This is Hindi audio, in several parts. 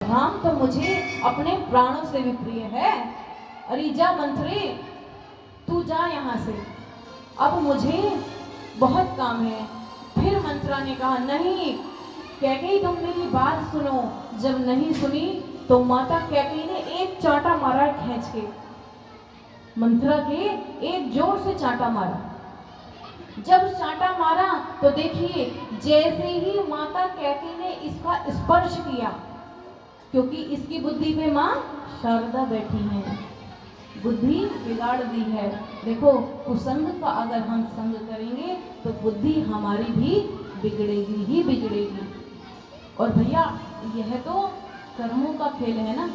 राम तो मुझे अपने प्राणों से भी प्रिय है। अरे जा मंत्री, तू जा यहाँ से, अब मुझे बहुत काम है। फिर मंत्रा ने कहा, नहीं कैकेयी, तुम मेरी बात सुनो। जब नहीं सुनी तो माता कैकेयी ने एक चांटा मारा खींच के, मंत्रा के एक जोर से चांटा मारा। जब चांटा मारा तो देखिए, जैसे ही माता कैकेयी ने इसका स्पर्श किया, क्योंकि इसकी बुद्धि पे माँ शारदा बैठी हैं, बुद्धि बिगाड़ दी है। देखो, कुसंग का अगर हम संग करेंगे तो बुद्धि हमारी भी बिगड़ेगी ही बिगड़ेगी। और भैया, यह तो कर्मों का खेल है ना।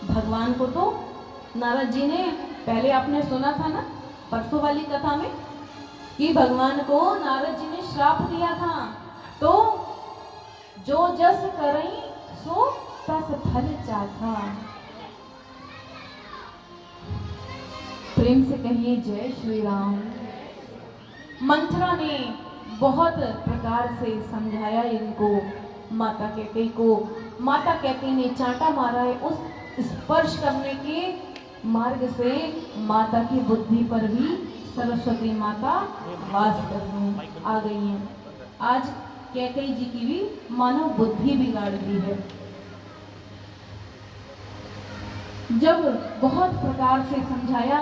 भगवान को तो नारद जी ने, पहले आपने सुना था ना परसों वाली कथा में, कि भगवान को नारद जी ने श्राप दिया था, तो जो जस करई सो तस फल चाखा। प्रेम से कहिए जय श्री राम। मंत्रा ने बहुत प्रकार से समझाया इनको, माता कैकेयी को। माता कैकेयी ने चांटा मारा है, उस स्पर्श करने के मार्ग से माता की बुद्धि पर भी सरस्वती माता वास करने आ गई हैं। आज कैकेयी जी की भी मानव बुद्धि बिगाड़ दी है। जब बहुत प्रकार से समझाया,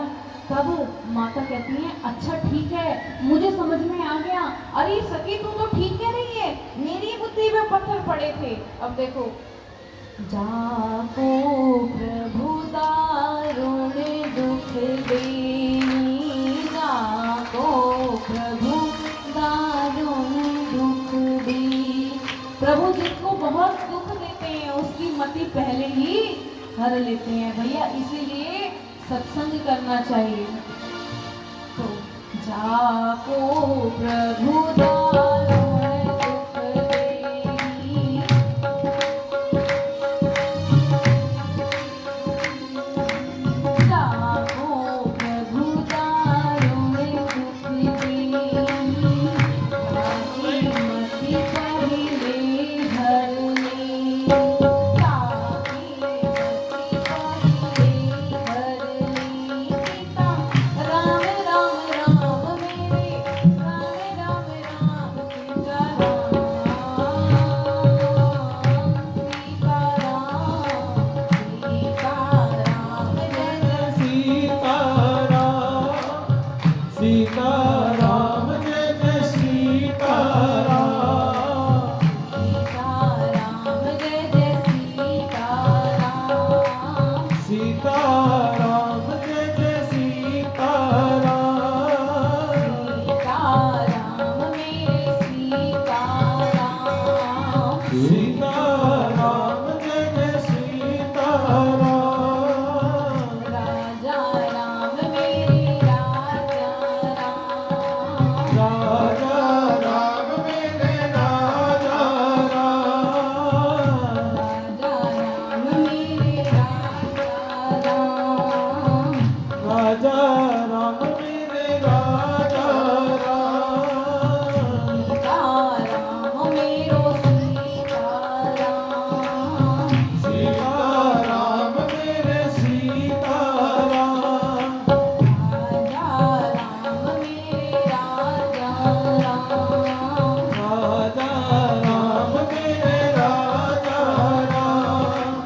तब माता कहती है, अच्छा ठीक है, मुझे समझ में आ गया। अरे सखी, तू तो ठीक कह रही है, मेरी बुद्धि में पत्थर पड़े थे। अब देखो, जाको प्रभु दारुण दुख देनी, जाको प्रभु दारुण दुख दे। प्रभु जिसको बहुत दुख देते हैं उसकी मति पहले ही हर लेते हैं भैया, इसीलिए सत्संग करना चाहिए। तो जाको प्रभु दारुण दुख देनी, जाको प्रभु दारुण दुख देनी, ताकि मति पहिले हर ले, ताकि मति पहिले हर ले। सीता राम राम राम मेरे, राम राम राम सीता राम, सीता राम, सीता राम जय जय सीताराम जय जय सीताराम, सीताराम जय जय सीताराम, सीताराम जय जय सीताराम, सीताराम मेरे सीताराम, सीताराम जय जय सीताराम, राजा राम मेरे राजा राम, राजा राम मेरे राजा राम, राजा राम मेरे राजा राम, राजा राम मेरे राजा राम, सीताराम मेरो सीताराम, सीताराम मेरे सीताराम, राजा राम मेरे राजा राम, राजा राम मेरे राजा राम,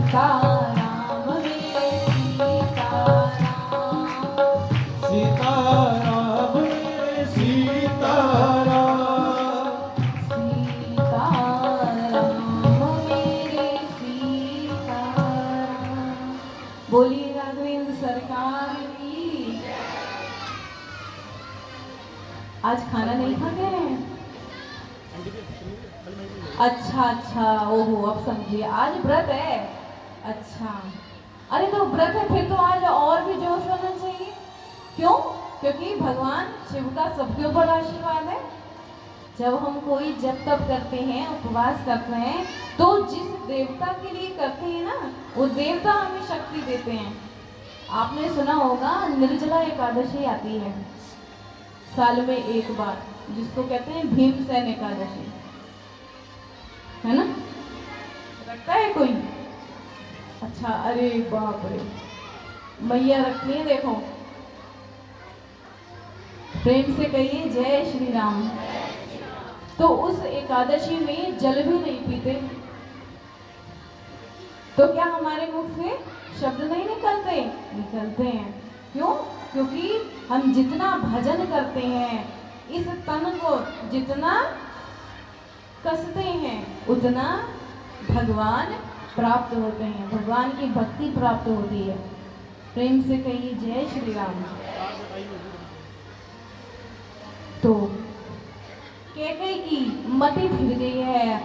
सीताराम मेरे सीताराम, सीताराम मेरे सीताराम, सीताराम मेरे सीताराम। बोलिए राघवेंद्र सरकार की। आज खाना नहीं खा गए हैं? अच्छा अच्छा, ओहो अब समझिए, आज व्रत है। अच्छा, अरे तो व्रत है, फिर तो आज और भी जोश होना चाहिए। क्यों? क्योंकि भगवान शिव का सबके ऊपर आशीर्वाद है। जब हम कोई जप तप करते हैं, उपवास करते हैं, तो जिस देवता के लिए करते हैं ना, वो देवता हमें शक्ति देते हैं। आपने सुना होगा, निर्जला एकादशी आती है साल में एक बार, जिसको कहते हैं भीमसेन एकादशी, है ना? रखता है कोई? अच्छा, अरे बाप रे, मैया रखती है, देखो। प्रेम से कहिए जय श्री राम। तो उस एकादशी में जल भी नहीं पीते, तो क्या हमारे मुख से शब्द नहीं निकलते? निकलते हैं। क्यों? क्योंकि हम जितना भजन करते हैं, इस तन को जितना कसते हैं, उतना भगवान प्राप्त होते हैं, भगवान की भक्ति प्राप्त होती है। प्रेम से कहिए जय श्री राम। तो कैकेयी की मति फिर गई है,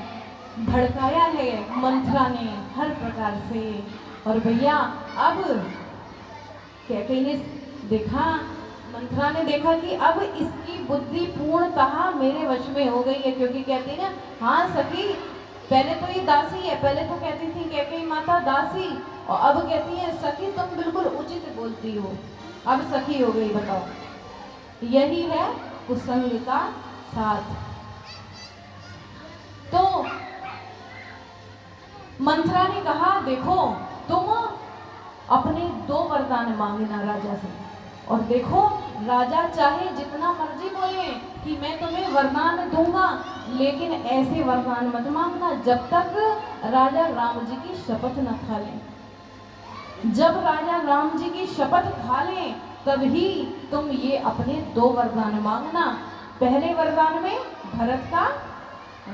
भड़काया है मंथरा ने हर प्रकार से। और भैया अब कैकेयी ने देखा, मंथरा ने देखा कि अब इसकी बुद्धि पूर्णतः मेरे वश में हो गई है। क्योंकि कहती ना, हाँ सखी, पहले तो ये दासी है, पहले तो कहती थी कैकेयी माता दासी, और अब कहती है सखी, तुम बिल्कुल उचित बोलती हो। अब सखी हो गई, बताओ। यही है कुसंग का साथ। तो मंथरा ने कहा, देखो तुम अपने 2 वरदान मांगना राजा से, और देखो राजा चाहे जितना मर्जी बोले कि मैं तुम्हें वरदान दूंगा, लेकिन ऐसे वरदान मत मांगना जब तक राजा राम जी की शपथ न खा लें। जब राजा राम जी की शपथ खा लें तभी तुम ये अपने 2 वरदान मांगना। पहले वरदान में भरत का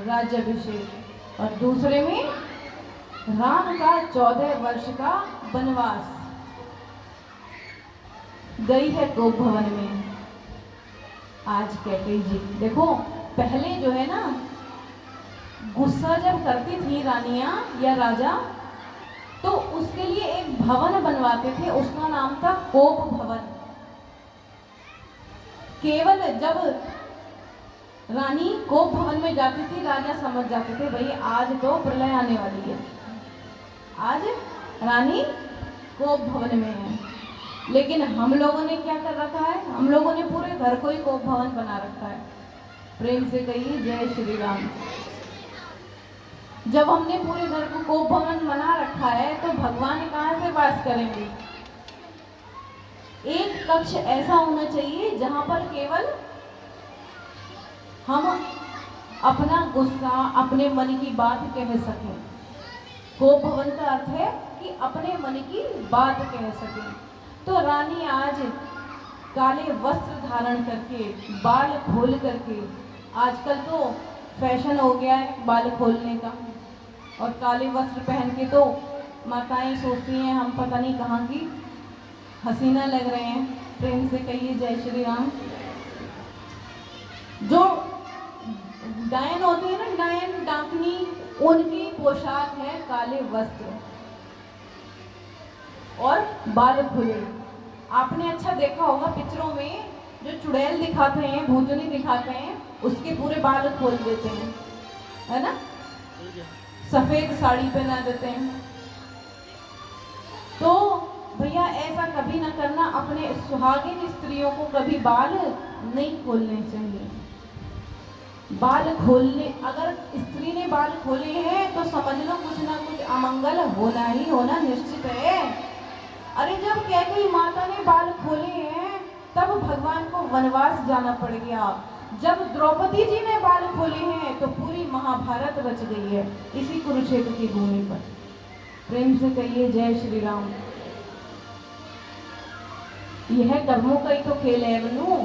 राज्याभिषेक, और दूसरे में राम का 14 वर्ष का वनवास। गई है गोप भवन में आज कैकेयी जी। देखो, पहले जो है ना, गुस्सा जब करती थी रानियां या राजा, तो उसके लिए एक भवन बनवाते थे, उसका नाम था कोप भवन। केवल जब रानी कोप भवन में जाती थी, राजा समझ जाते थे भाई आज तो प्रलय आने वाली है, आज रानी कोप भवन में है। लेकिन हम लोगों ने क्या कर रखा है? हम लोगों ने पूरे घर को ही कोप भवन बना रखा है। प्रेम से कहिए जय श्री राम। जब हमने पूरे घर को कोप भवन बना रखा है, तो भगवान कहाँ से वास करेंगे? एक कक्ष ऐसा होना चाहिए जहां पर केवल हम अपना गुस्सा, अपने मन की बात कह सकें। कोप भवन का अर्थ है कि अपने मन की बात कह सकें। तो रानी आज काले वस्त्र धारण करके, बाल खोल करके, आजकल तो फैशन हो गया है बाल खोलने का, और काले वस्त्र पहन के तो माताएं सोचती हैं हम पता नहीं कहाँ की हसीना लग रहे हैं। प्रेम से कहिए जय श्री राम। जो डायन होते हैं ना, डायन डाकनी, उनकी पोशाक है काले वस्त्र और बाल खुले। आपने अच्छा देखा होगा पिक्चरों में, जो चुड़ैल दिखाते हैं, भूतनी दिखाते हैं, उसके पूरे बाल खोल देते हैं, है ना, सफेद साड़ी पहना देते हैं। तो भैया ऐसा कभी ना करना, अपने सुहागिन स्त्रियों को कभी बाल नहीं खोलने चाहिए। बाल खोलने, अगर स्त्री ने बाल खोले हैं तो समझ लो कुछ ना कुछ अमंगल होना ही होना निश्चित है। अरे जब कैकेयी माता ने बाल खोले हैं तब भगवान को वनवास जाना पड़ गया। जब द्रौपदी जी ने बाल खोले हैं तो पूरी महाभारत रच गई है इसी कुरुक्षेत्र की भूमि पर। प्रेम से कहिए जय श्री राम। यह कर्मों का ही तो खेल है बन्नू।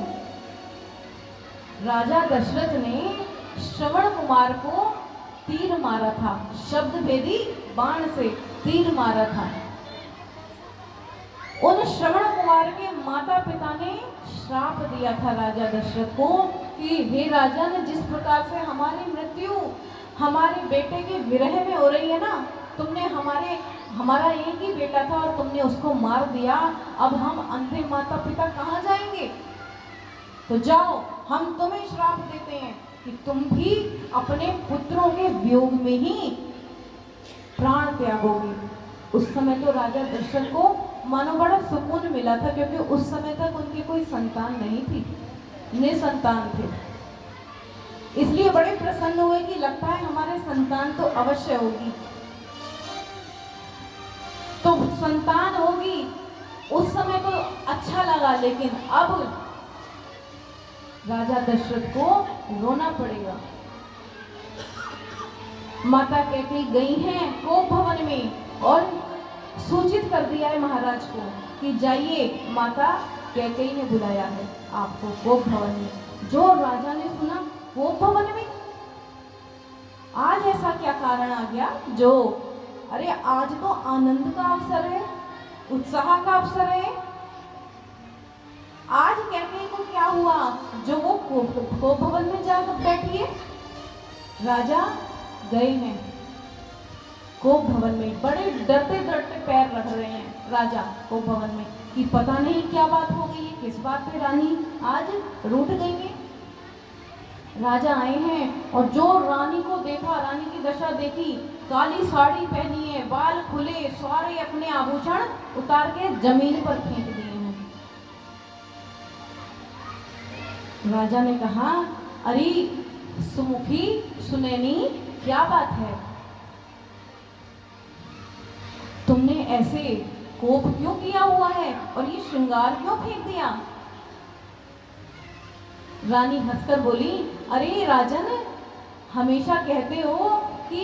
राजा दशरथ ने श्रवण कुमार को तीर मारा था, शब्द भेदी बाण से तीर मारा था। उन श्रवण कुमार के माता पिता ने श्राप दिया था राजा दशरथ को कि हे राजन, जिस प्रकार से हमारी मृत्यु हमारे बेटे के विरह में हो रही है ना, तुमने हमारा एक ही बेटा था और तुमने उसको मार दिया, अब हम अंधे माता पिता कहाँ जाएंगे? तो जाओ, हम तुम्हें श्राप देते हैं कि तुम भी अपने पुत्रों के वियोग में ही प्राण त्यागोगे। उस समय तो राजा दशरथ को मानो बड़ा सुकून मिला था, क्योंकि उस समय तक उनकी कोई संतान नहीं थी, निसंतान थे। इसलिए बड़े प्रसन्न हुए कि लगता है हमारे संतान तो अवश्य होगी। जो संतान होगी उस समय तो अच्छा लगा, लेकिन अब राजा दशरथ को रोना पड़ेगा। माता कैकेयी गई हैं कोप भवन में और सूचित कर दिया है महाराज को कि जाइए, माता कैकेयी ने बुलाया है आपको कोप भवन में। जो राजा ने सुना कोप भवन में, आज ऐसा क्या कारण आ गया जो, अरे आज तो आनंद का अवसर है, उत्साह का अवसर है। आज कैकेयी को क्या हुआ जो वो कोप भवन में जाकर बैठी है? राजा गए हैं कोप भवन में, बड़े डरते डरते पैर रख रहे हैं राजा कोप भवन में कि पता नहीं क्या बात हो गई है, किस बात पे रानी आज रूठ गई है। राजा आए हैं और जो रानी को देखा, रानी की दशा देखी, काली साड़ी पहनी है, बाल खुले, सारे अपने आभूषण उतार के जमीन पर फेंक दिए हैं। राजा ने कहा, अरे सुमुखी सुनैनी, क्या बात है, तुमने ऐसे कोप क्यों किया हुआ है और ये श्रृंगार क्यों फेंक दिया? रानी हंसकर बोली, अरे राजन, हमेशा कहते हो कि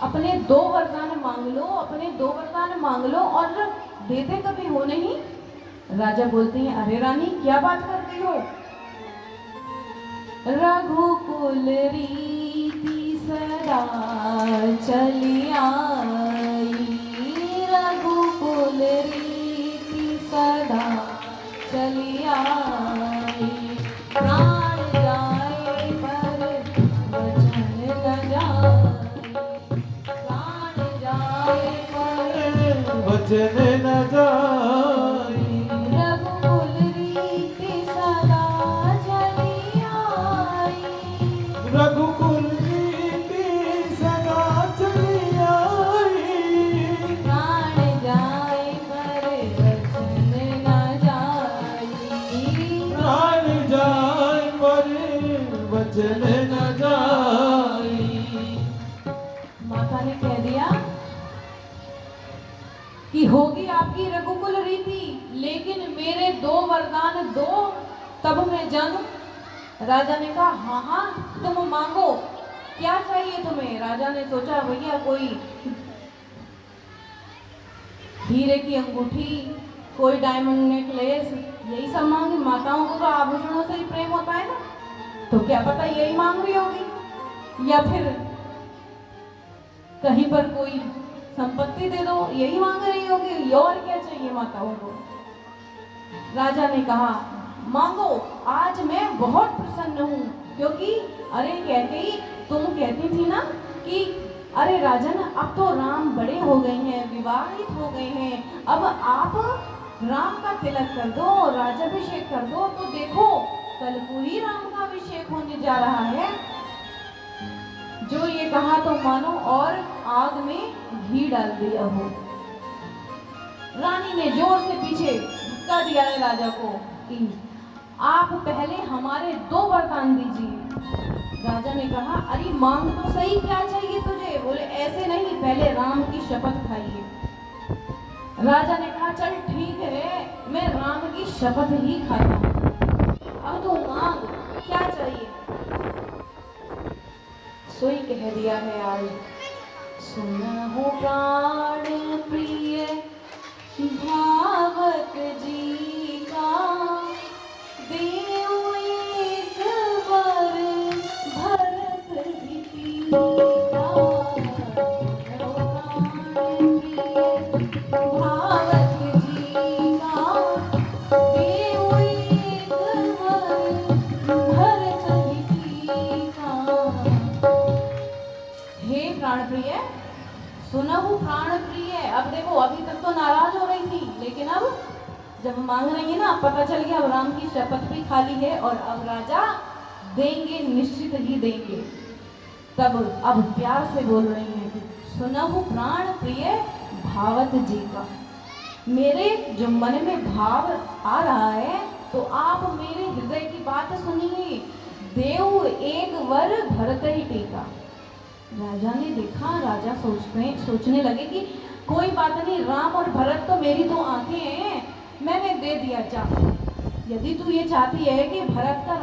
अपने 2 वरदान मांग लो, अपने 2 वरदान मांग लो और देते कभी हो नहीं। राजा बोलते हैं, अरे रानी क्या बात करती हो? रघुकुल रीति सदा चली आई, रघुकुल रीति सदा चली आई, प्राण जाए पर वचन न जाए, प्राण जाए पर वचन न जाई, रघुकुल रीति सदा चली आई, रघुकुल रीति सदा चली आई, प्राण जाए पर वचन न जाई, प्राण जाए पर वचन न जाई। माता ने कह दिया कि होगी आपकी रघुकुल रीति, लेकिन मेरे 2 वरदान दो, तब मैं जानू। राजा ने कहा, हाँ हाँ तुम मांगो, क्या चाहिए तुम्हें? राजा ने सोचा, भैया कोई हीरे की अंगूठी, कोई डायमंड नेकलेस, यही सब मांगे। माताओं को तो आभूषणों से ही प्रेम होता है ना, तो क्या पता यही मांग रही होगी, या फिर कहीं पर कोई संपत्ति दे दो, यही मांग रही होगी, और क्या चाहिए माताओं को? राजा ने कहा, मांगो, आज मैं बहुत प्रसन्न हूँ, क्योंकि अरे कैकेयी तुम कहती थी ना कि अरे राजन, अब तो राम बड़े हो गए हैं, विवाहित हो गए हैं, अब आप राम का तिलक कर दो, राज्याभिषेक कर दो, तो देखो कल को ही राम का अभिषेक होने जा रहा है। जो ये कहा तो मानो और आग में घी डाल दिया हो। रानी ने जोर से पीछे धक्का दिया है राजा को कि आप पहले हमारे 2 वरदान दीजिए। राजा ने कहा, अरे मांग तो सही, क्या चाहिए तुझे? बोले, ऐसे नहीं, पहले राम की शपथ खाइए। राजा ने कहा, चल ठीक है, मैं राम की शपथ ही खाता हूँ, अब तो मांग, क्या चाहिए? सोई कह दिया है आज, सुनहु प्राण प्रिय भावक जी का, देऊ एक वर भरत रीति का, सुनहु प्राण प्रिय भावक जी का, देऊ एक वर भरत रीति का। हे प्राण प्रिय, सुनहु प्राण प्रिय। अब देखो, अभी तक तो नाराज हो रही थी, लेकिन अब जब मांग रही है ना, पता चल गया अब राम की शपथ भी खाली है और अब राजा देंगे, निश्चित ही देंगे। तब अब प्यार से बोल रही हैं कि सुनहु प्राण प्रिय भावत जी का, मेरे जो मन में भाव आ रहा है तो आप मेरे हृदय की बात सुनिए। देऊ एक वर भरत ही टीका। राजा ने देखा, राजा सोचने लगे कि कोई बात नहीं, राम और भरत तो मेरी दो आंखें हैं, मैंने दे दिया। जा, यदि तू ये चाहती है कि भरत का